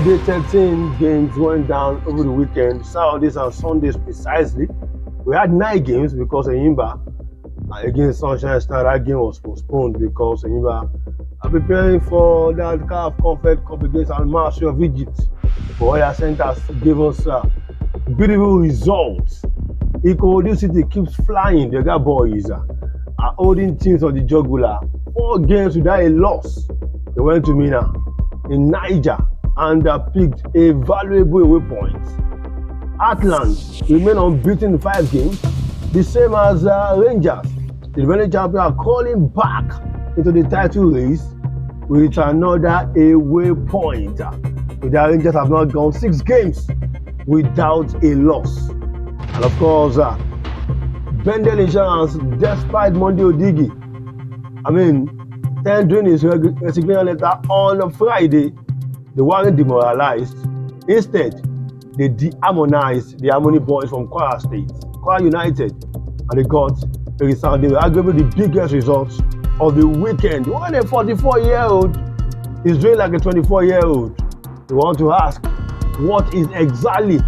Saturday 13 games went down over the weekend, Saturdays and Sundays precisely. We had 9 games because Enyimba against Sunshine Star, that game was postponed because Enyimba are preparing for that CAF Confed Cup against Al Masry of Egypt. But Oya Centers gave us beautiful results. Ikorodu City keeps flying. The Oga boys are holding teams on the jugular. 4 games without a loss. They went to Mina in Niger and picked a valuable away point. Atlant remain unbeaten in 5 games, the same as Rangers. The defending champions are calling back into the title race with another away point. The Rangers have not gone 6 games without a loss. And of course, Bendel Insurance, despite Monday Odigi, tendering his resignation letter on Friday, they weren't demoralized. Instead, they de-harmonized the Harmony boys from Kwara State, Kwara United, and they got a resounding, arguably the biggest results of the weekend. When a 44-year-old is doing like a 24-year-old, you want to ask, what is exactly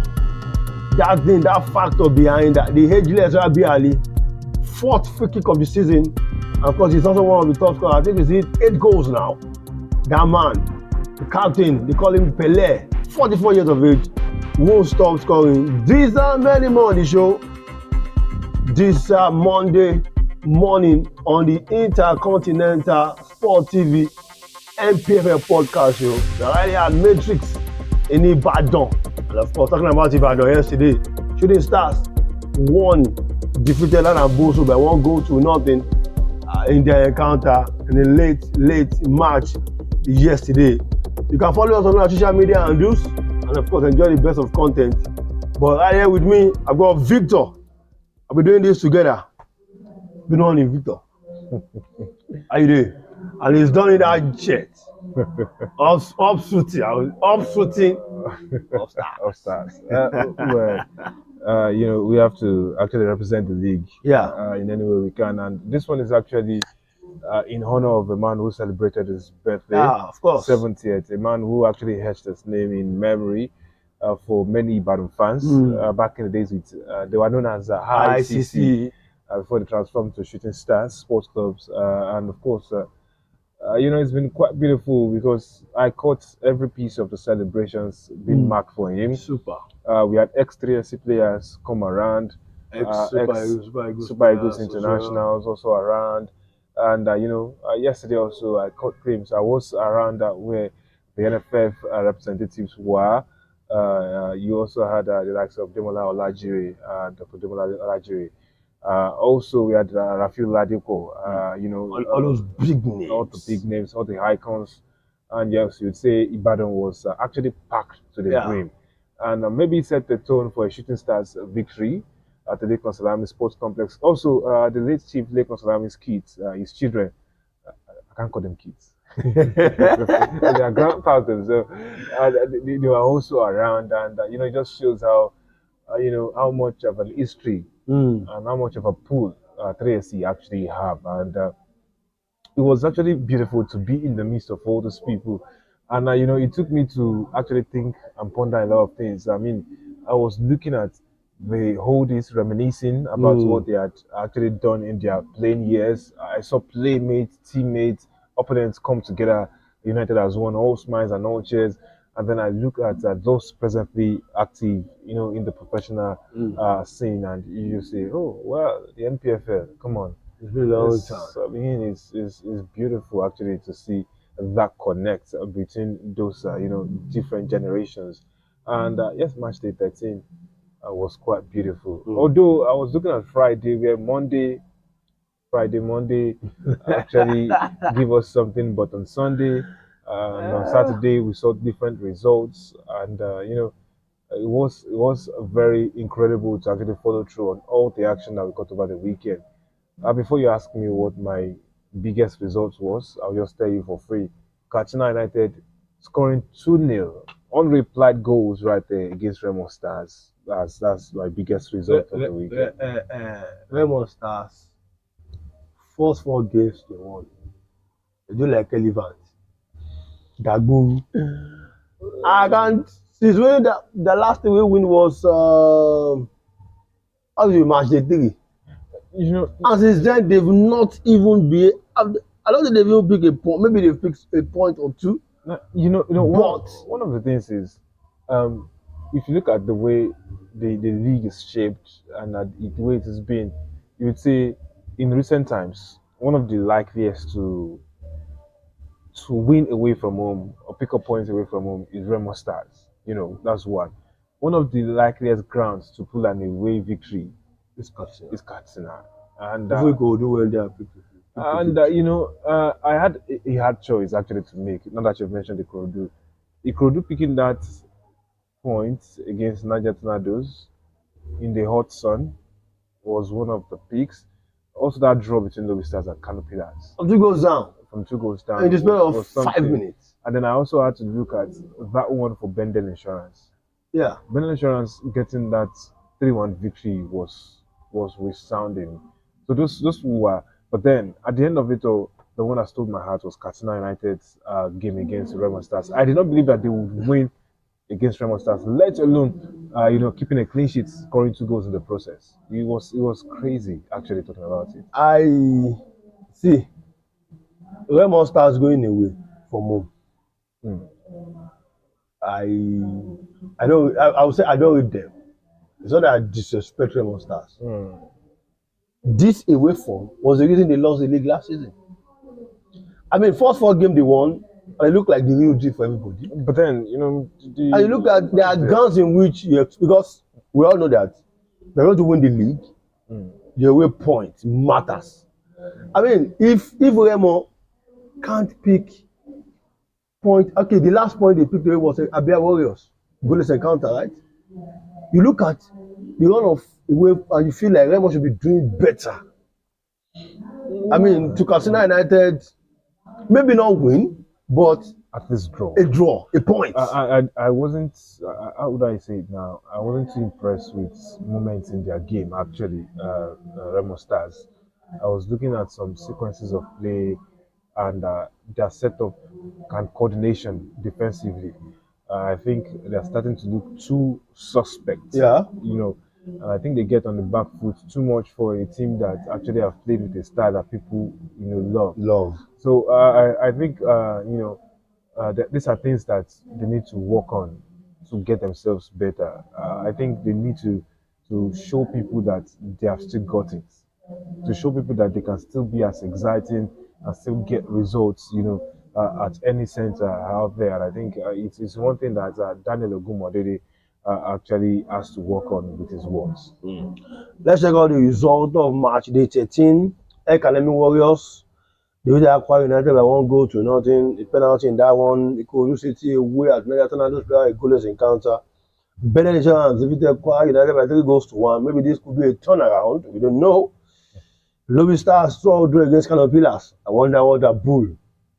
that thing, that factor behind that? The ageless Rabi Ali, 4th free kick of the season, and of course he's also one of the top scorers. I think he's hit 8 goals now. That man, the captain, they call him Pele, 44 years of age, won't stop scoring. These are many more on the show this Monday morning on the Intercontinental Sport TV NPFL podcast show. We already had Matrix in Ibadan. And of course, talking about Ibadan yesterday, Shooting Stars won, defeated Boso by 1-0 in their encounter in the late match yesterday. You can follow us on our social media handles and of course enjoy the best of content. But right here with me, I've got Victor. I'll be doing this together. Good morning, Victor. How you doing? And he's done in that jet. Up shooting. Well, we have to actually represent the league. Yeah. In any way we can, and this one is actually in honor of a man who celebrated his birthday. Of course. 70th. A man who actually etched his name in memory for many Ibadan fans back in the days with they were known as ICC before they transformed to Shooting Stars Sports Clubs, and of course. It's been quite beautiful because I caught every piece of the celebrations being marked for him. Super. We had ex-3SC players come around, Super Eagles internationals also around, and yesterday also I caught glimpses. I was around where the NFF representatives were. You also had the likes of Demola Olajire, Dr. Demola Olajire. Also, we had Rafiu Ladiko, all those big names. All the big names, all the icons. And yes, you'd say Ibadan was actually packed to the brim. And maybe it set the tone for a Shooting Stars victory at the Lake Salami Sports Complex. Also, the late Chief Lake Salami's kids, his children, I can't call them kids. They are grandfathers. So they were also around. And, it just shows how much of an history and how much of a pull 3SC actually have. And it was actually beautiful to be in the midst of all those people. And, it took me to actually think and ponder a lot of things. I was looking at the whole days reminiscing about what they had actually done in their playing years. I saw playmates, teammates, opponents come together, united as one, all smiles and all cheers. And then I look at those presently active, in the professional scene, and you say, oh, well, the NPFL, come on. It's been a long time. It's beautiful actually to see that connect between those, different generations. And yes, match day 13 was quite beautiful. Although I was looking at Friday, where Monday actually give us something, but on Sunday, and on Saturday we saw different results, and it was very incredible to actually follow through on all the action that we got over the weekend. Before you ask me what my biggest result was, I'll just tell you for free. Katsina United scoring 2-0, unreplied goals right there against Remo Stars. That's my biggest result of the weekend. Remo Stars, first 4 games they won. They do like elephant. Dagbu. I can't. Since when the last thing we win was how do you match the three? You know, And since then they've not even been. I don't think they've even picked a point. Maybe they fixed a point or two. one, But one of the things is, if you look at the way the league is shaped and the way it has been, you would say in recent times, one of the likeliest to win away from home or pick up points away from home is Remo Stars. That's one. One of the likeliest grounds to pull an away victory it's Katsina. is Katsina. And If we go do well, they are picked. I had a hard choice actually to make. Now that you've mentioned Ikorodu picking that point against Niger Tornadoes in the hot sun was one of the picks. Also, that draw between Lobby Stars and Kano Pillars Two goes down. from 2 goals down In the span of was 5 something. minutes. And then I also had to look at that one for Bendel Insurance. Yeah. Bendel Insurance getting that 3-1 victory was resounding. So those were, but then at the end of it all, the one that stole my heart was Katsina United's game against Remo Stars. I did not believe that they would win against Remo Stars, let alone keeping a clean sheet, scoring 2 goals in the process. It was crazy actually talking about it. I see. Remo Stars going away from home. I would say I don't read them. It's not that I disrespect Remo Stars. This away form was the reason they lost the league last season. I mean, first 4 games they won, and they look like the real deal for everybody. But then, And you look at there are grounds in which because we all know that they're going to win the league, the away point matters. I mean, if Remo can't pick point, okay, the last point they picked away was Abia Warriors, goalless encounter, right? You look at the run of away and you feel like Remo should be doing better. I mean, to Katsina United, maybe not win, but at least draw. A draw, a point. I wasn't. How would I say it now? I wasn't too impressed with moments in their game. Actually, Remo Stars. I was looking at some sequences of play and their setup and coordination defensively. I think they're starting to look too suspect. Yeah. And I think they get on the back foot too much for a team that actually have played with a style that people love. So I think these are things that they need to work on to get themselves better. I think they need to show people that they have still got it, to show people that they can still be as exciting and still get results, at any center out there. And I think it's one thing that Daniel Ogumodede actually has to work on with his words. Let's check out the result of match day 13. Academy Warriors, they will acquire United by 1-0. The penalty in that one, Ikorodu City away at Niger Tornadoes play a goalless encounter. Benin Insurance defeated Akwa United by 3-1. Maybe this could be a turnaround. We don't know. Lobby Stars saw draw against Kano Pillars. I wonder what that bull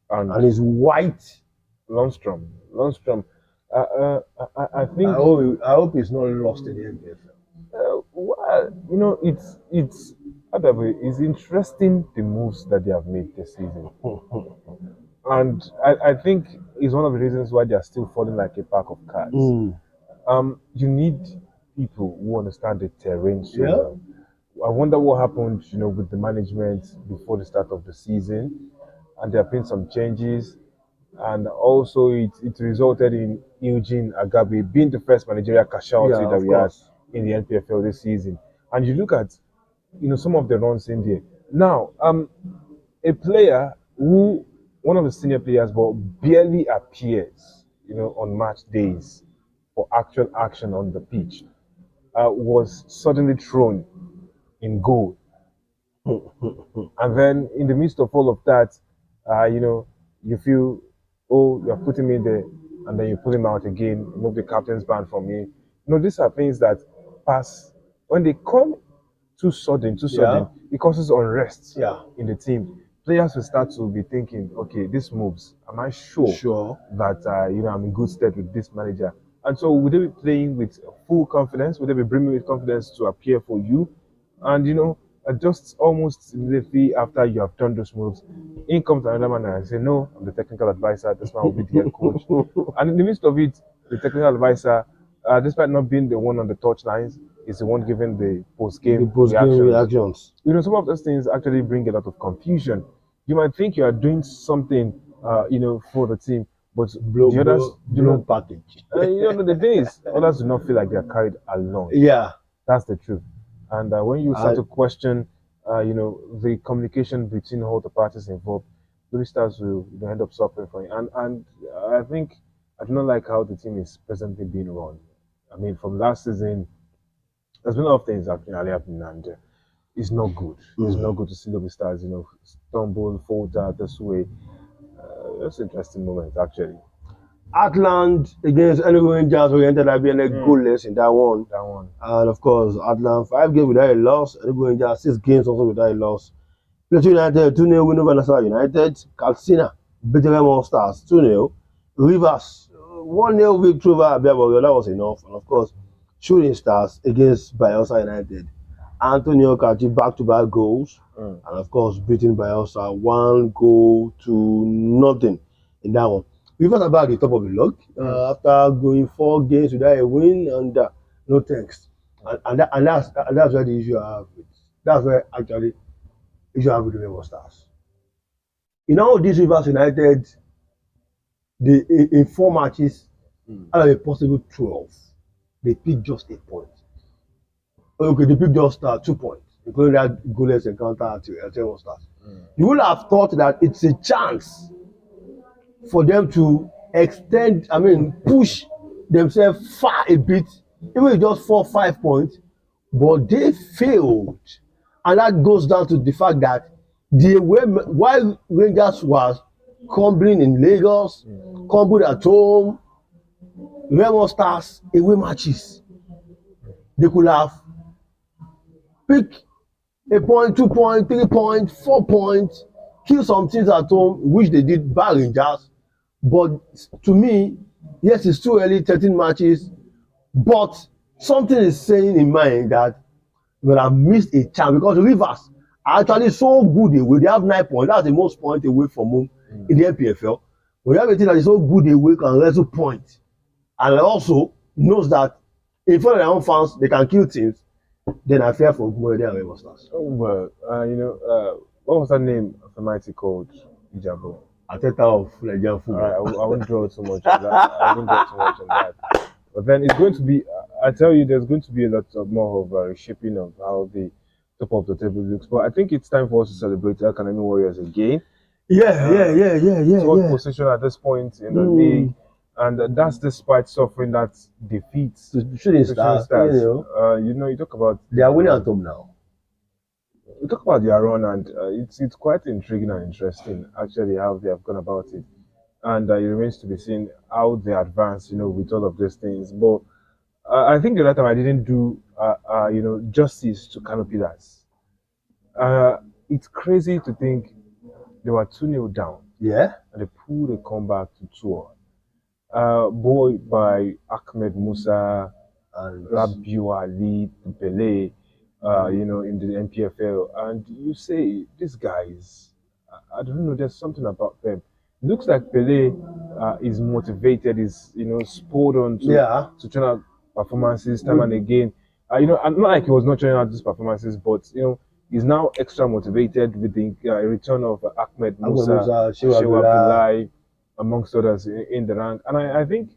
and his white Lundstrom. I think. I hope he's not lost in the NPFL. Well, it's interesting the moves that they have made this season, and I think it's one of the reasons why they are still falling like a pack of cards. You need people who understand the terrain so well. I wonder what happened, with the management before the start of the season, and there have been some changes, and also it resulted in Eugene Agabe being the first managerial casualty that we had in the NPFL this season. And you look at, some of the runs in there. Now, a player who, one of the senior players, but barely appears, on match days for actual action on the pitch, was suddenly thrown in goal. And then in the midst of all of that, you feel, oh, you're putting me there, and then you pull him out again, remove the captain's band from me. These are things that pass. When they come too sudden, it causes unrest in the team. Players will start to be thinking, okay, this moves. Am I sure that I'm in good stead with this manager? And so would they be playing with full confidence? Would they be bringing with confidence to appear for you? And just almost immediately after you have done those moves, in comes another man and I say, no, I'm the technical advisor, this man will be the head coach. And in the midst of it, the technical advisor, despite not being the one on the touchlines, is the one giving the post-game reactions. You know, some of those things actually bring a lot of confusion. You might think you are doing something, you know, for the team, but the others do not package. you know, the thing is, others do not feel like they're carried along. Yeah, that's the truth. And when you start to question, you know, the communication between all the parties involved, the stars will end up suffering from it. And I think I do not like how the team is presently being run. I mean, from last season, there's been a lot of things happening happening, and it's not good. It's not good to see the stars, you know, stumble, falter this way. That's an interesting moment, actually. Atlant against Enugu Rangers, we ended up being goalless in that one. And of course, Atlant 5 games without a loss. Enugu Rangers 6 games also without a loss. Plateau United 2-0 win over Nassau United. Katsina beat Remo Stars 2-0. Rivers 1-0 victory over Abiaboyo. That was enough. And of course, Shooting Stars against Bayelsa United. Antonio Kachi back-to-back goals. And of course, beating Bayelsa 1-0 in that one. Rivers are back at the top of the log after going 4 games without a win and no thanks. And that's where the issue I have with. That's where actually the issue I have with the Remo Stars. You know, this Rivers United, in 4 matches, out of a possible 12, they picked just 8 points. Okay, they picked just 2 points, including that goalless encounter at Remo Stars. You would have thought that it's a chance for them to extend, I mean, push themselves far a bit, even if just 4 or 5 points, but they failed. And that goes down to the fact that while Rangers was crumbling in Lagos, crumbled at home, Remo Stars away matches, they could have picked a point, 2 points, 3 points, 4 points, kill some teams at home, which they did by Rangers. But to me, yes, it's too early, 13 matches, but something is saying in mind that we have missed a chance because Rivers are actually so good away. They have 9 points. That's the most points away from home in the NPFL. But you have a team that is so good away, can wrestle points. And also knows that in front of their own fans, they can kill teams. Then I fear for more than Remo Stars. Oh, well, you know, what was that name of the mighty called Ijabo? Ateta of Nigerian football. I won't draw too much on that. I won't draw too much on that. But then it's going to be, I tell you, there's going to be a lot more of reshaping of how the top of the table looks. But I think it's time for us to celebrate the Academy Warriors again. Yeah. Third position at this point in the league. And that's despite suffering that defeat. Shooting Stars. You know, you talk about... They are winning at home now. We talk about their run, and it's quite intriguing and interesting, actually, how they have gone about it. And it remains to be seen how they advance, you know, with all of these things. But I think the other time I didn't do, you know, justice to Kano Pillars. It's crazy to think they were 2-0 down. Yeah. And they pulled a comeback to 2-1. Buoyed by Ahmed Musa, and Rabiu Ali, Pele, you know, in the NPFL. And you say, these guys, I don't know, there's something about them. It looks like Pele is motivated, is, you know, spurred on to turn out performances time and again. You know, not like he was not turning out these performances, but, you know, he's now extra motivated with the return of Ahmed Musa, Shewa Abdullahi, amongst others in the rank. And I think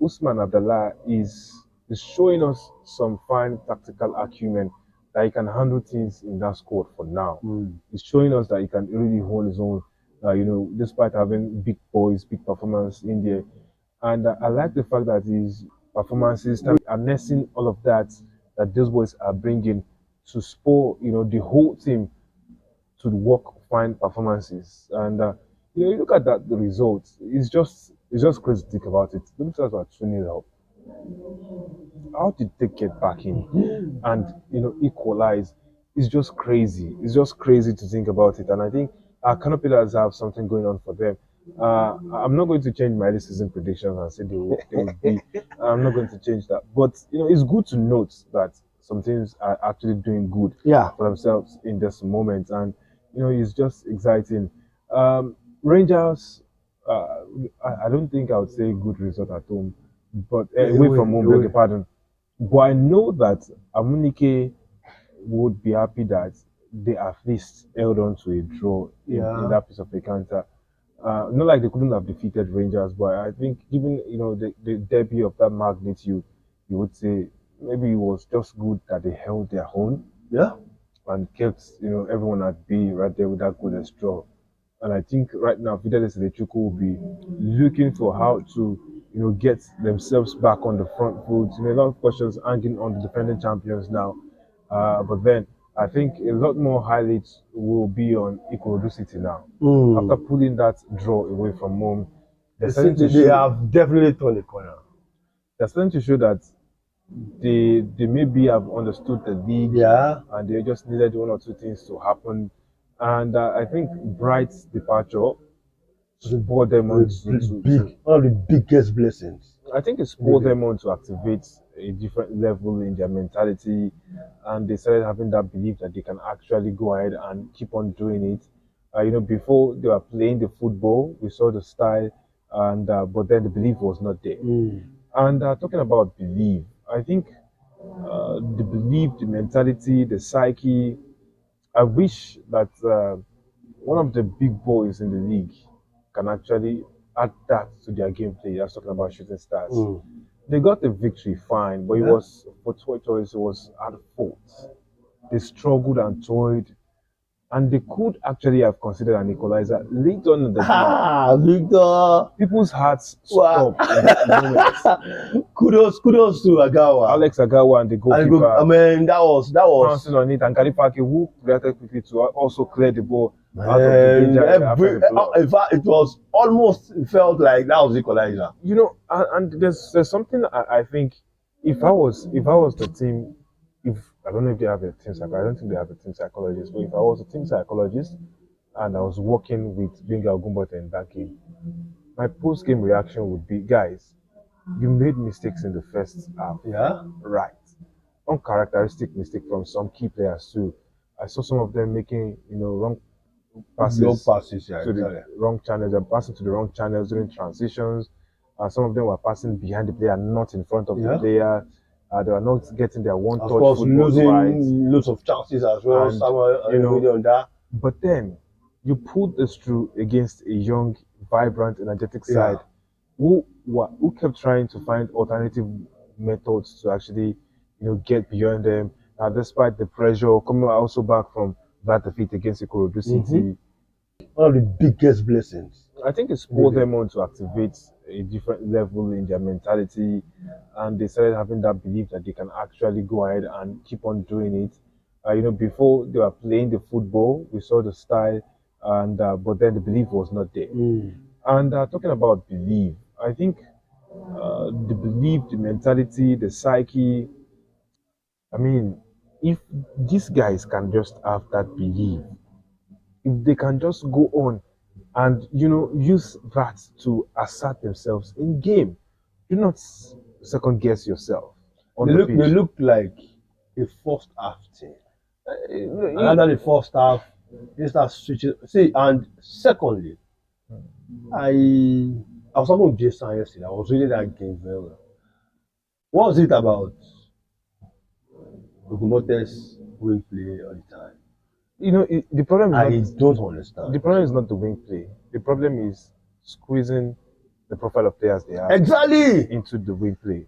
Usman Abdallah is showing us some fine tactical acumen that he can handle things in that squad for now. He's showing us that he can really hold his own, you know, despite having big boys, big performance in there. And I like the fact that his performances are nursing all of that those boys are bringing to spur, you know, the whole team to work fine performances. And you know, you look at that, the results. It's just crazy to think about it. The Stars were 2-0 up. How did they get back in and, you know, equalize? It's just crazy. It's just crazy to think about it. And I think Kano Pillars have something going on for them. I'm not going to change my early season predictions and say they will be. I'm not going to change that. But, you know, it's good to note that some teams are actually doing good Yeah. for themselves in this moment, and it's just exciting. Rangers, I don't think I would say good result at home, but away from home, beg your pardon. But I know that Amunike would be happy that they at least held on to a draw in that piece of encounter. Not like they couldn't have defeated Rangers, but I think given the debut of that magnitude, you would say maybe it was just good that they held their own. Yeah. And kept everyone at bay right there with that golden draw. And I think right now Fidelis Electrical will be looking for how to get themselves back on the front foot. A lot of questions hanging on the defending champions now. But then I think a lot more highlights will be on Ikorodu City now. After pulling that draw away from home, they have definitely turned the corner. They're starting to show that they maybe have understood the league, and they just needed one or two things to happen. And I think Bright's departure spurred them on one of the biggest blessings. I think it spurred them on to activate a different level in their mentality, and they started having that belief that they can actually go ahead and keep on doing it. Before they were playing the football, we saw the style, and but then the belief was not there. And talking about belief, I think the belief, the mentality, the psyche. I wish that one of the big boys in the league can actually add that to their gameplay. I was talking about Shooting Stars. They got the victory fine, but it was for tortoise. It was at fault. They struggled and toiled, and they could actually have considered an equalizer late on in the game. Victor! People's hearts stopped in that moment. Kudos to Agawa. Alex Agawa and the goalkeeper. I mean, that was pouncing on it, and Karipaki, who reacted quickly to also clear the ball out of the danger. In fact, it was almost felt like that was equalizer. And there's something I think if I was the team. I don't know if they have a team psychologist. I don't think they have a team psychologist. But if I was a team psychologist and I was working with Benga Ogumbote in that game, my post-game reaction would be, guys, you made mistakes in the first half. Yeah. Right. Uncharacteristic mistake from some key players too. I saw some of them making, wrong passes to the wrong channels. They're passing to the wrong channels during transitions. Some of them were passing behind the player, not in front of the player. They are not getting their one-touch football right. Of course, losing lots of chances as well. On that. But then you put this through against a young, vibrant, energetic side who kept trying to find alternative methods to actually, get beyond them. Despite the pressure coming also back from that defeat against Ikorodu City. One of the biggest blessings. I think it spurred them on to activate a different level in their mentality, and they started having that belief that they can actually go ahead and keep on doing it. Before they were playing the football, we saw the style, and but then the belief was not there. And talking about belief, I think the belief, the mentality, the psyche. I mean, if these guys can just have that belief, if they can just go on and use that to assert themselves in game, do not second guess yourself. They look like a first half team. After the first half, they start switching. See, and secondly, I was talking with Jason yesterday. I was reading that game very well. What was it about Ogumbote's wing play all the time? The problem is I don't understand. The problem is not the wing play. The problem is squeezing the profile of players they have into the wing play.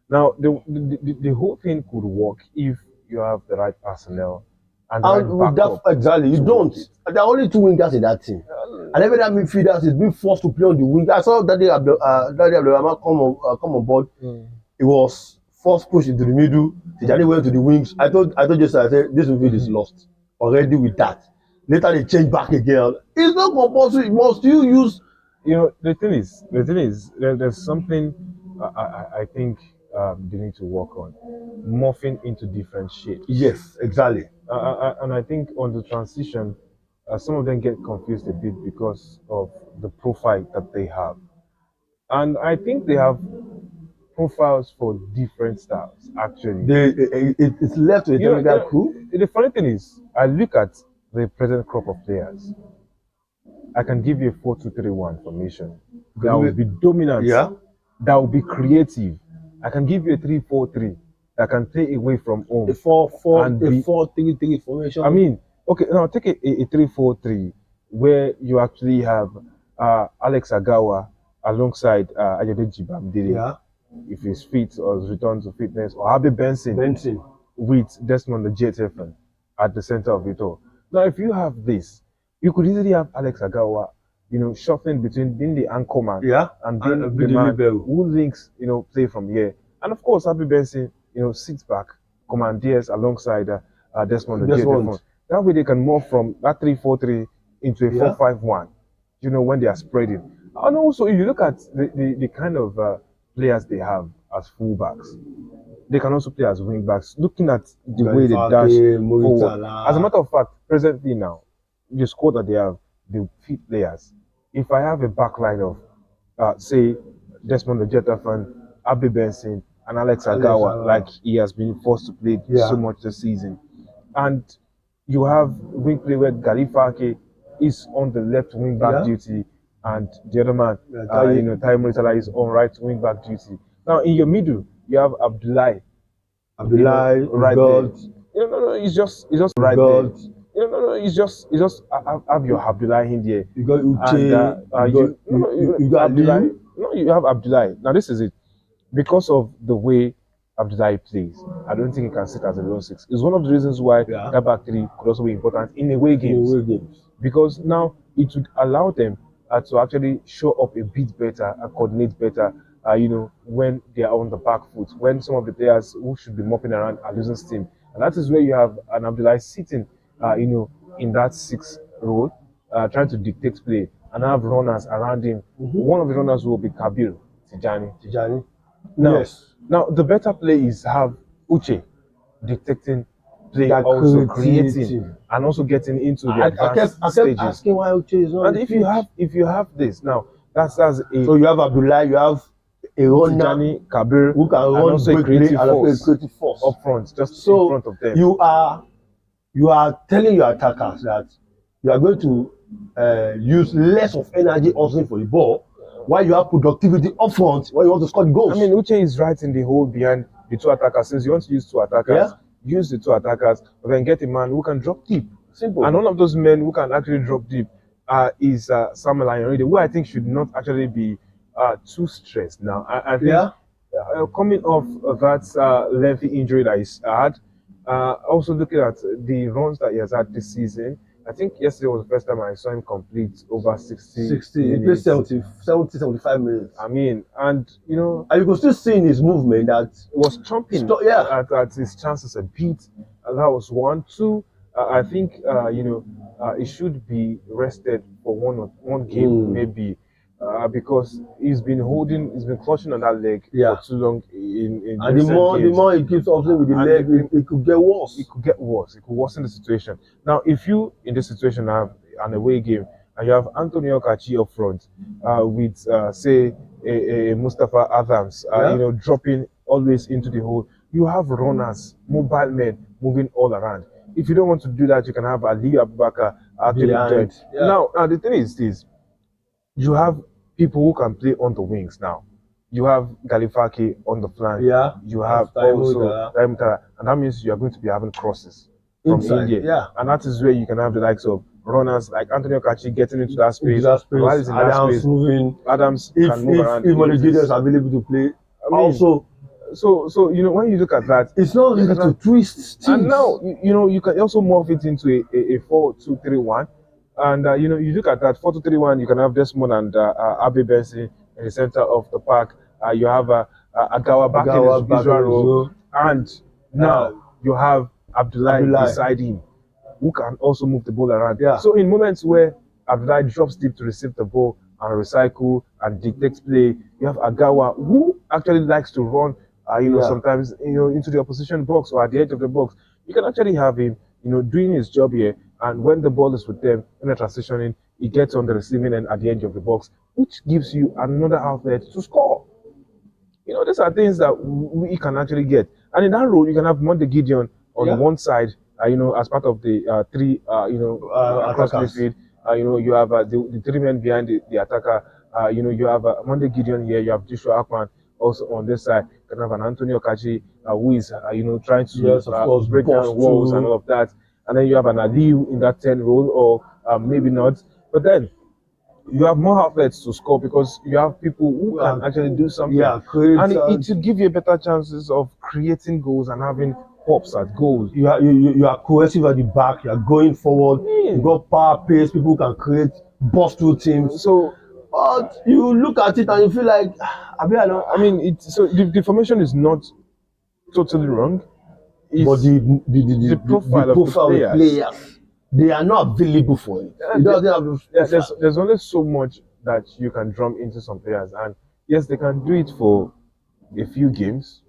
Now, the whole thing could work if you have the right personnel and with that, exactly. You don't. There are only two wingers in that team, and every that midfielders is being forced to play on the wing. I saw that day Abdulrahman come on board. It was first pushed into the middle. Tijani went to the wings. I told Joseph, I said this midfield is lost already with that. Later they change back again. It's not compulsory. Must you use? The thing is, there's something I think they need to work on, morphing into different shapes. Yes, exactly. And I think on the transition, some of them get confused a bit because of the profile that they have, and I think they have profiles for different styles. Actually, It's left to a technical crew. The funny thing is, I look at the present crop of players. I can give you a 4-2-3-1 formation that will be dominant. Yeah. That will be creative. I can give you a 3-4-3 that can play away from home. A 4-4-3-3 formation. I mean, okay, now take a 3-4-3 where you actually have Alex Agawa alongside Ayodeji Bamidele. Yeah. If he's fit or has returned to fitness, or Harvey Benson with Desmond the JTFN at the center of it all. Now, if you have this, you could easily have Alex Agawa, shuffling between being the anchorman and being the man who links, play from here. And of course, Harvey Benson, sits back, commandeers alongside Desmond the JTFN. That way they can move from that 3-4-3 into a 4-5-1, when they are spreading. And also, if you look at the kind of players they have as fullbacks, they can also play as wingbacks. Looking at the way they dash forward. As a matter of fact, presently now, the squad that they have, the fit players. If I have a back line of, say, Desmond the Jetafan, Abby Benson, and Alex Agawa, like he has been forced to play so much this season, and you have wing player where Galifake is on the left wing back duty, and the other man, Tayo Muritala is on right wing back duty. Now in your middle, you have Abdullahi right there. No, it's just right there. It's just have your Abdullahi in there. You got Uche. You got Abdullahi. No, you have Abdullahi. Now this is it. Because of the way Abdullahi plays, I don't think he can sit as a lone six. It's one of the reasons why that back three could also be important in away games. Because now it would allow them to actually show up a bit better and coordinate better, when they are on the back foot, when some of the players who should be mopping around are losing steam. And that is where you have an Abdullahi sitting, in that sixth role, trying to dictate play and have runners around him. One of the runners will be Kabir Tijani. Now the better play is have Uche dictating play, also creating and also getting into the advanced stages. Asking why Uche is not. And if you have this now, that's a. So you have Abdullahi, you have a runner, Kabir, who can run also a creative force up front, just in front of them. You are telling your attackers that you are going to use less of energy also for the ball, while you have productivity up front, while you want to score the goals. I mean, Uche is right in the hole behind the two attackers. Since you want to use two attackers, use the two attackers, but then get a man who can drop deep. Simple. And one of those men who can actually drop deep is Samuel Ayanride, who I think should not actually be too stressed now. I think coming off of that lengthy injury that he's had, also looking at the runs that he has had this season, I think yesterday was the first time I saw him complete over 60 minutes. He played 70, 75 minutes. I mean, and you could still see in his movement that he was chomping at his chances a bit. And that was 1. 2, I think he should be rested for one game maybe, because he's been clutching on that leg for too long in and the more he keeps opting with the leg, it could get worse. It could get worse. It could worsen the situation. Now, if you in this situation have an away game and you have Antonio Kachi up front with say a Mustafa Adams, dropping always into the hole, you have runners, mobile men moving all around. If you don't want to do that, you can have Ali Abubakar actually dead. Now, the thing is this. You have people who can play on the wings now. You have Galifake on the flank. You have also Taimutara. And that means you are going to be having crosses from India. And that is where you can have the likes of runners like Antonio Kachi getting into that space. While he's in that space, moving. Adams can move around. If Monigides is available to play. Also, so when you look at that, it's not easy to twist things. And now you can also morph it into a 4-2-3-1. And you look at that 4-2-3-1. You can have Desmond and Abby Benson in the center of the park. You have Agawa back in his visual role, and now you have Abdullahi beside him, who can also move the ball around. So in moments where Abdullahi drops deep to receive the ball and recycle and dictates play, you have Agawa, who actually likes to run, sometimes into the opposition box or at the edge of the box. You can actually have him, doing his job here. And when the ball is with them, when they're transitioning, he gets on the receiving end at the edge of the box, which gives you another outlet to score. You know, these are things that we can actually get. And in that role, you can have Monday Gideon on one side, you know, as part of the three, across midfield. You know, you have the three men behind the attacker. You know, you have Monday Gideon here. You have Joshua Akpan also on this side. You can have an Antonio Kachi who is, you know, trying to break down walls and all of that. And then you have an Aliu in that 10 role, or maybe not. But then you have more outlets to score because you have people who can actually do something. Yeah, and it will give you better chances of creating goals and having pops at goals. You are cohesive at the back. You are going forward. You got power, pace. People can create bust through teams. So, but you look at it and you feel like, I mean, so the formation is not totally wrong. But the profile of the players, they are not available for it. There's only so much that you can drum into some players, and yes, they can do it for a few games,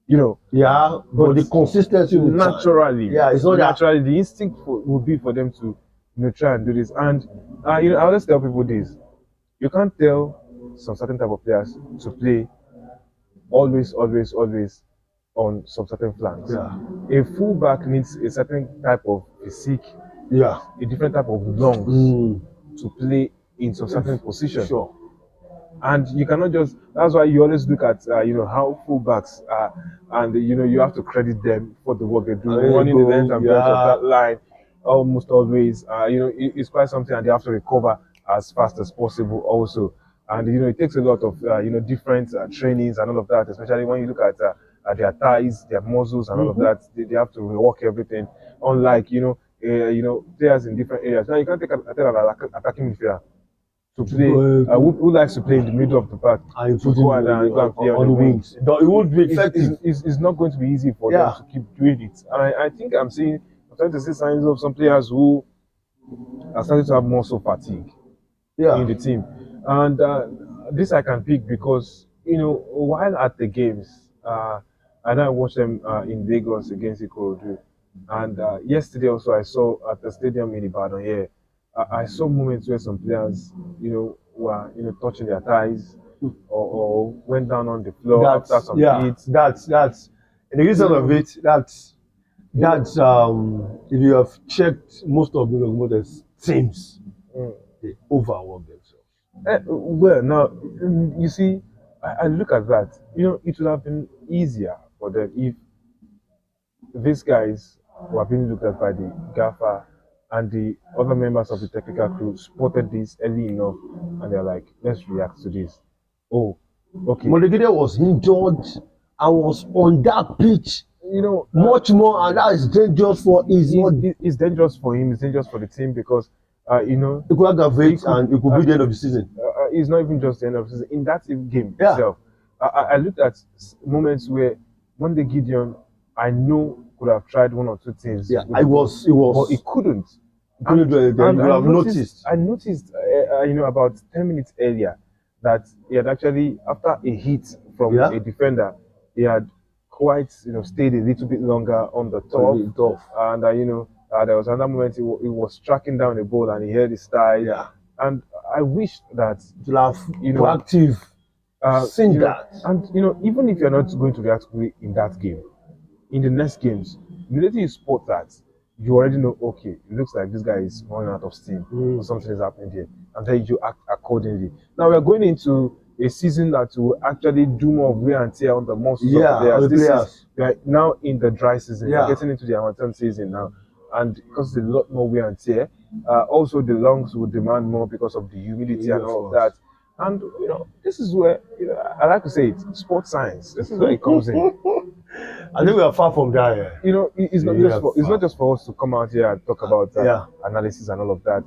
you know. Yeah, but the consistency naturally, it's not naturally the instinct would be for them to, you know, try and do this. And you know, I always tell people this: you can't tell some certain type of players to play always on some certain flanks. Yeah. A fullback needs a certain type of physique, a different type of lungs to play in some certain position. Sure. And you cannot just, that's why you always look at you know, how fullbacks are, and you know, you have to credit them for the work they do, running the length and breadth of that line almost always. You know, it's quite something, and they have to recover as fast as possible also. And you know, it takes a lot of you know, different trainings and all of that, especially when you look at their thighs, their muscles, and all of that. They have to rework everything. Unlike, you know, players in different areas. Now you can't take an attacking midfielder to play. Who likes to play in the middle of the park and to go and play on the wings? It won't be effective. It's not going to be easy for them to keep doing it. And I think I'm starting to see signs of some players who are starting to have muscle fatigue in the team. And this I can pick because, you know, while at the games, and I watched them in Lagos against Ikorodu. And yesterday also I saw at the stadium in Ibadan here, I saw moments where some players, you know, were, you know, touching their thighs or went down on the floor after some hits. That's and the reason of it, that's if you have checked most of the teams, they overwork themselves. Well, now you see, I look at that. You know, it would have been easier for them if these guys who are being looked at by the gaffer and the other members of the technical crew spotted this early enough, and they're like, let's react to this. Oh, okay. Molegide was injured and was on that pitch, you know, much more, and that is dangerous for it's dangerous for him, it's dangerous for the team, because you know, it could aggravate and it could be the end of the season. It's not even just the end of the season. In that game itself, I looked at moments where Monday Gideon, I know, could have tried one or two things. Yeah, it was, but he couldn't. I noticed, you know, about 10 minutes earlier, that he had actually, after a hit from a defender, he had quite, you know, stayed a little bit longer on the top. And you know, there was another moment he was tracking down the ball and he held his thigh. Yeah. And I wish that, you have, you know, proactive, seen that. And you know, even if you're not going to react in that game, in the next games, immediately you spot that, you already know, okay, it looks like this guy is running out of steam or something is happening here, and then you act accordingly. Now we are going into a season that will actually do more wear and tear on the muscles of the players. We are now in the dry season. We are getting into the Amateur season now, and because there's a lot more wear and tear, also the lungs will demand more because of the humidity and all of that. And you know, this is where, you know, I like to say it, sports science. This is where it comes in. I think we are far from that. You know, it's not just for us to come out here and talk about analysis and all of that.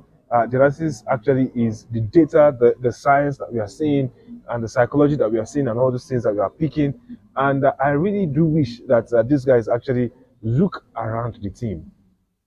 The analysis actually is the data, the science that we are seeing, and the psychology that we are seeing, and all those things that we are picking. And I really do wish that these guys actually look around the team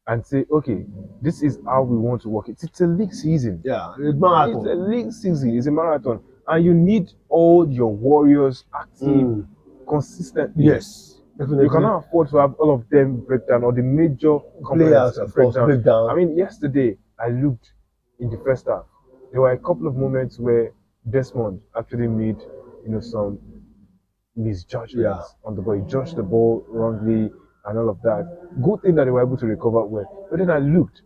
and say, okay, this is how we want to work it. It's a league season. Yeah, it's marathon. It's a league season. It's a marathon, and you need all your warriors active consistently. Yes. Definitely. You cannot afford to have all of them break down, or the major players break down. I mean, yesterday I looked in the first half. There were a couple of moments where Desmond actually made, you know, some misjudgments on the ball. He judged the ball wrongly and all of that. Good thing that they were able to recover well. But then I looked,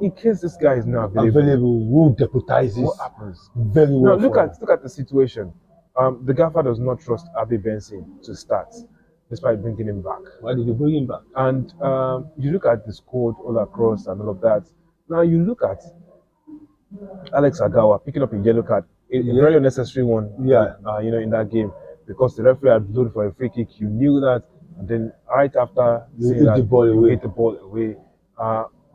in case this guy is not available, who deputizes? What happens? Very well. Now look at the situation. The gaffer does not trust Abe Benson to start, despite bringing him back. Why did you bring him back? And you look at the squad all across and all of that. Now you look at Alex Agawa picking up a yellow card, a very unnecessary one. Yeah. In that game, because the referee had blown for a free kick. You knew that, and then right after you hit the ball away.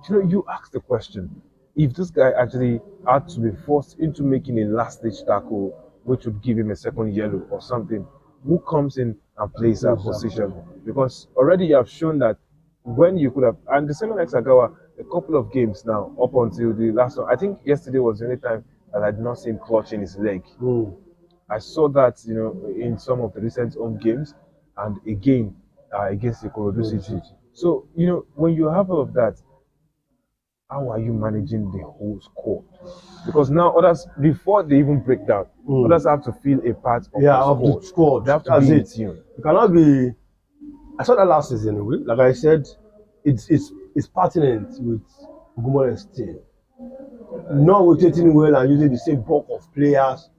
You ask the question: if this guy actually had to be forced into making a last-ditch tackle, which would give him a second yellow or something, who comes in and plays that position? Because already you have shown that when you could have, and the same Alex Agawa, a couple of games now, up until the last one. I think yesterday was the only time that I did not see him clutching his leg. I saw that, in some of the recent home games, and again against the Ikorodu City. So, when you have all of that, how are you managing the whole squad? Because now others, before they even break down, others have to feel a part of the squad. They have to be in tune. You cannot be. I saw that last season anyway. Like I said, it's pertinent with Ogumole's team. Not rotating well and using the same bulk of players,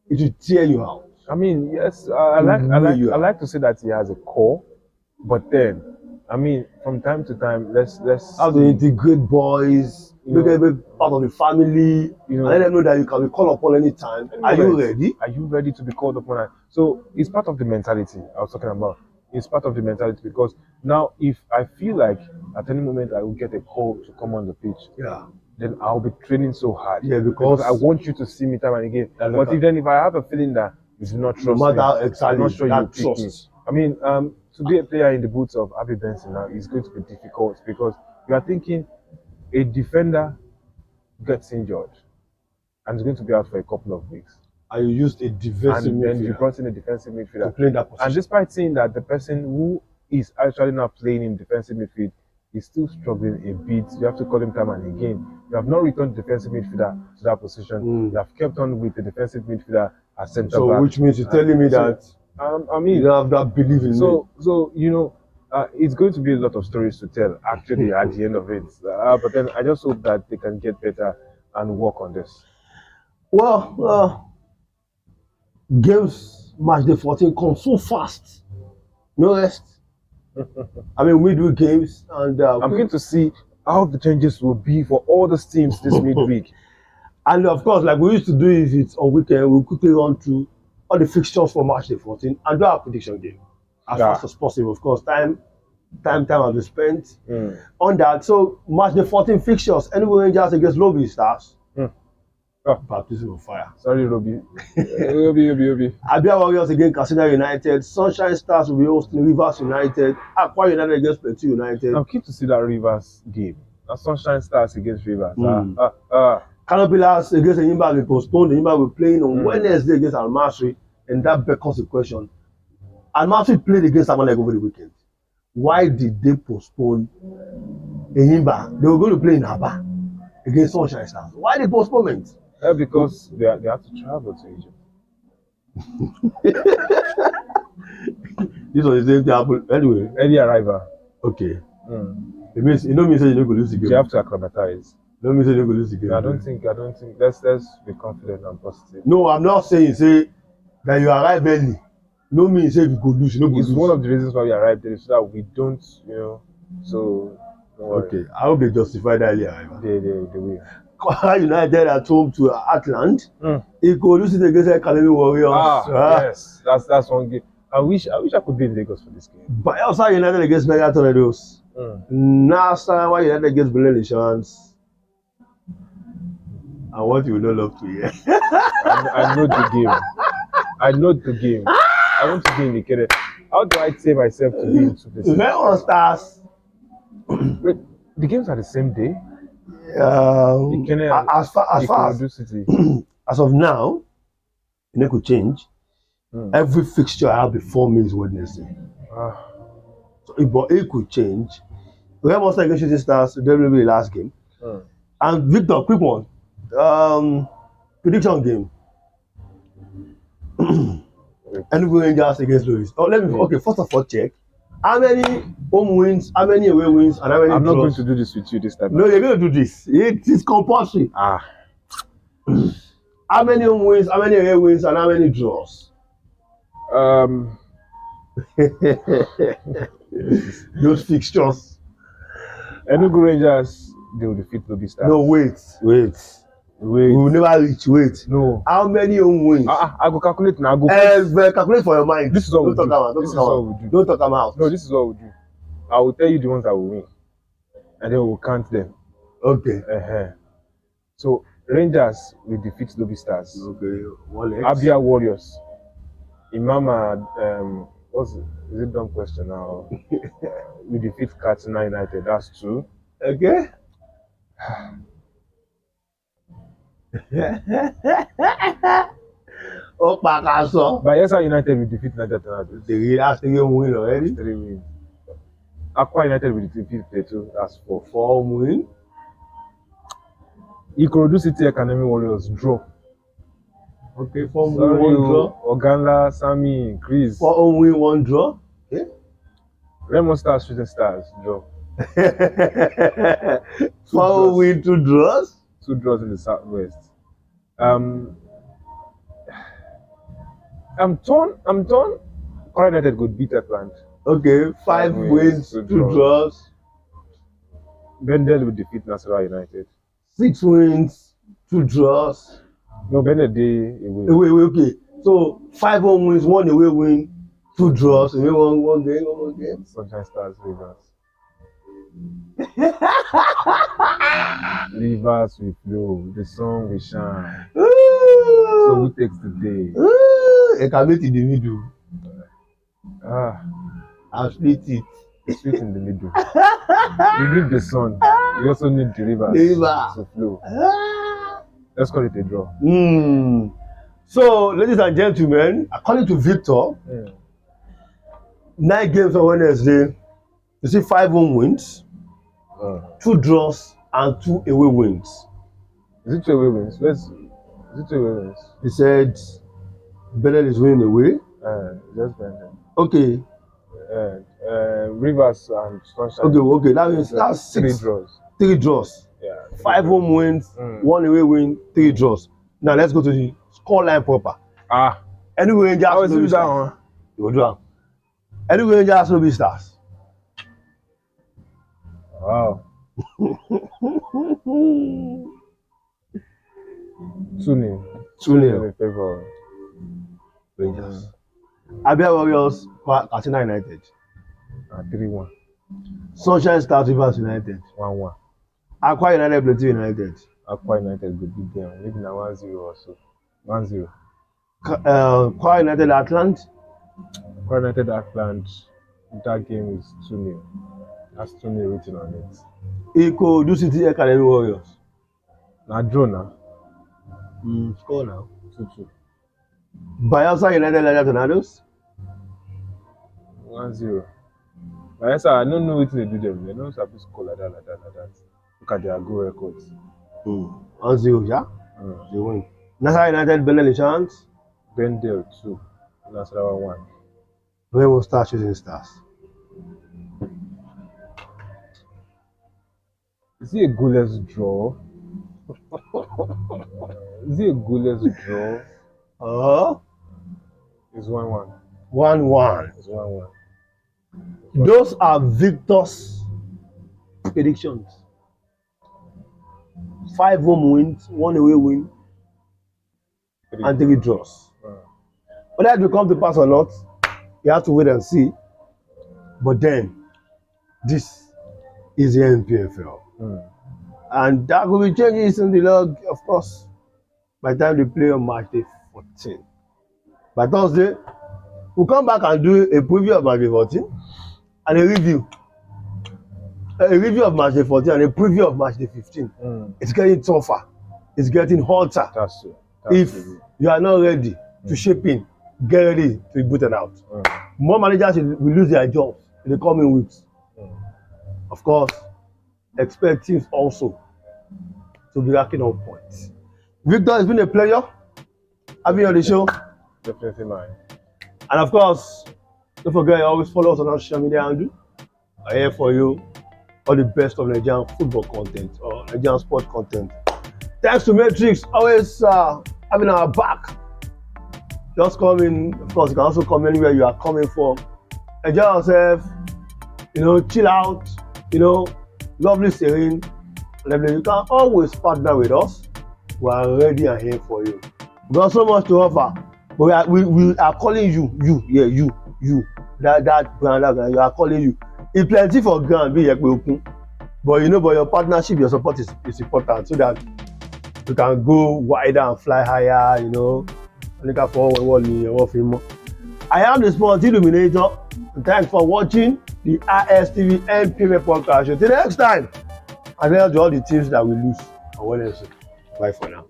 it will tear you out. I mean, yes, I like to say that he has a core, but then, I mean, from time to time, let's how to integrate boys, make them part of the family, and let them know that you can be called upon any time. Are you ready? Are you ready to be called upon? So it's part of the mentality I was talking about. It's part of the mentality, because now if I feel like at any moment I will get a call to come on the pitch, then I'll be training so hard. Yeah, because I want you to see me time and again. But if I have a feeling that you do not trust me, I'm not sure you pick me. I mean, to be a player in the boots of Abe Benson now is going to be difficult, because you are thinking a defender gets injured and is going to be out for a couple of weeks. And you used a defensive midfielder. And then you brought in a defensive midfielder to play that position. And despite seeing that the person who is actually not playing in defensive midfield is still struggling a bit, you have to call him time and again. You have not returned defensive midfielder to that position. You have kept on with the defensive midfielder as centre back. So which means you're telling me that I mean, you don't have that belief in me. So it's going to be a lot of stories to tell actually at the end of it. But then I just hope that they can get better and work on this. Well, games match day 14 come so fast. No rest. I mean, we do games, and I'm going to see how the changes will be for all the teams this midweek. And of course, like we used to do it on weekend, we'll quickly run through all the fixtures for match day 14 and do our prediction game as fast as possible. Of course, time has been spent on that. So match day 14 fixtures: Enugu Rangers against Lobby Stars. Baptism of fire. Sorry, Robbie. Robbie. Abia Warriors against Katsina United. Sunshine Stars will be hosting Rivers United. Aqua United against Plateau United. I'm keen to see that Rivers game. That Sunshine Stars against Rivers. Canopilas against Enyimba will be postponed. Enyimba will be playing on Wednesday against Almasri, and that becomes the question. Almasri played against Amalek over the weekend. Why did they postpone Enyimba? They were going to play in Aba against Sunshine Stars. Why the postponement? Because they have to travel to Egypt. This was the same thing happened anyway. Early arrival. Okay. It means you don't go lose the game. You have to acclimatize. Don't mean say you go lose the game. I don't think. Let's be confident and positive. No, I'm not saying that you arrive early. No mean say you go lose. You know, it's one of the reasons why we arrived early, so that we don't, So. Okay, I hope they justify that earlier. They will. Kwara United at home to Atlant. He could lose it against Academy Warriors. Yes, that's one game. I wish I could be in Lagos for this game. But also United against Mega Tornadoes. Nasarawa United against Belen Insurance. And what you would not love to hear. I know the game. I want to be indicated. How do I say myself to be in two places? Leon Stars. The games are the same day. As far as of now, it could change. Every fixture I have before me is Wednesday. But it could change. We have also against Shooting Stars, definitely the last game. And Victor, quick one. Prediction game. Okay. Enugu Rangers against Louis. Oh, let me. Yeah. Okay, first of all, check how many home wins, how many away wins, and how many I'm draws. not going to do this with you this time. No, you're going to do this. It is compulsory. Ah. How many home wins, how many away wins, and how many draws? Those fixtures. Enugu Rangers, they will defeat Lobby Stars. No, wait. We will never reach. Wait. No. How many home wins? I go calculate now. Calculate for your mind. This is what we do. This is what we do. Don't talk them out. No, this is what we do. I will tell you the ones that will win, and then we will count them. Okay. So Rangers will defeat Lobby Stars. Okay. Abia Warriors. Imama, is it dumb question now? We defeat Katsina United. That's 2. Okay. Oh, Pakaso. Bayelsa United will defeat Niger Tornadoes. That's 3 win already. 3 wins. Akwa United will defeat Plateau. That's 4. 4 win. Ikorodu City Academy Warriors draw. Okay, 4 win, 1 draw. Oganda, Sami, Chris. 4 win, 1 draw. Okay. Remo Stars, Shooting Stars draw. 4 win, 2 draws. 2 draws in the Southwest. I'm torn. Kwara United could beat Atlant. Okay, 5 wins, 2 draws. Bendel will defeat Nasarawa United. 6 wins, 2 draws. No, Bendel they away. Okay. So 5 home wins, 1 away win, 2 draws. Away one game. Sunshine Stars, Rivers. Rivers will flow, the sun will shine. So who takes the day? It can meet in the middle. I'll split it. Split in the middle. You need the sun. You also need the rivers to flow. Let's call it a draw. So, ladies and gentlemen, according to Victor, 9 games on Wednesday. You see 5 home wins, 2 draws, and 2 away wins. Is it 2 away wins? Is it 2 away wins? He said Bennett is winning away. Just Bennett. Okay. Rivers and Sunshine. Okay. That means that's 6 draws. 3 draws. Yeah. 5 home wins, 1 away win, 3 draws. Now let's go to the scoreline proper. Anyway, Rangers will be stars. You do. Anyway, Rangers will be stars. Wow. 2-0. 2-0 in favor of Rangers. Abia Warriors, Katsina United. 3-1. Sunshine Stars, Rivers United. 1-1. Akwa United, Plateau United. Akwa United will beat them. Maybe now 1-0 or so. 1-0. Akwa United, Atlant. Akwa United, Atlant. That game is 2-0. That's 2-0 written on it. Ikorodu City Academy Warriors. Now draw now. Score now. 2-2. Bayelsa United, Niger Tornadoes. 1-0. Bayelsa, I don't know what they do them. They don't supposed to score like that. Look at their goal records. 1-0, yeah? They win. Nasarawa United, Bendel Chance. Bendel 2. Nasarawa 1. Where will start Shooting Stars? Is it a goalless draw? Is it a goalless draw? It's 1-1. 1-1. It's 1-1. Those are Victor's predictions. 5 home wins, 1 away win, and 3 draws. Whether it will come to pass or not, you have to wait and see. But then, this is the NPFL. And that will be changes in the log, of course, by the time they play on match day 14. By Thursday, we'll come back and do a preview of match day 14 and a review. A review of match day 14 and a preview of match day 15. It's getting tougher. It's getting hotter. That's true. If you are not ready to shape in, get ready to be booted out. More managers will lose their jobs in the coming weeks. Of course, expect teams also to be racking up points. Victor, it's been a pleasure having you on the show. Definitely mine. And of course, don't forget, you always follow us on our social media handle. I'm here for you. All the best of Nigerian football content or Nigerian sport content. Thanks to Matrix, always having our back. Just come in. Of course, you can also come anywhere you are coming from. Enjoy yourself. Chill out. Lovely serene. And you can always partner with us. We are ready and here for you. We got so much to offer. But we are calling you. That brand, we are calling you. It's plenty for grand, but your partnership, your support is important so that you can go wider and fly higher, I am the Sport Illuminator. Thanks for watching the ISTV NPFL podcast show. Till next time, and tell you all the teams that we lose on Wednesday. Bye for now.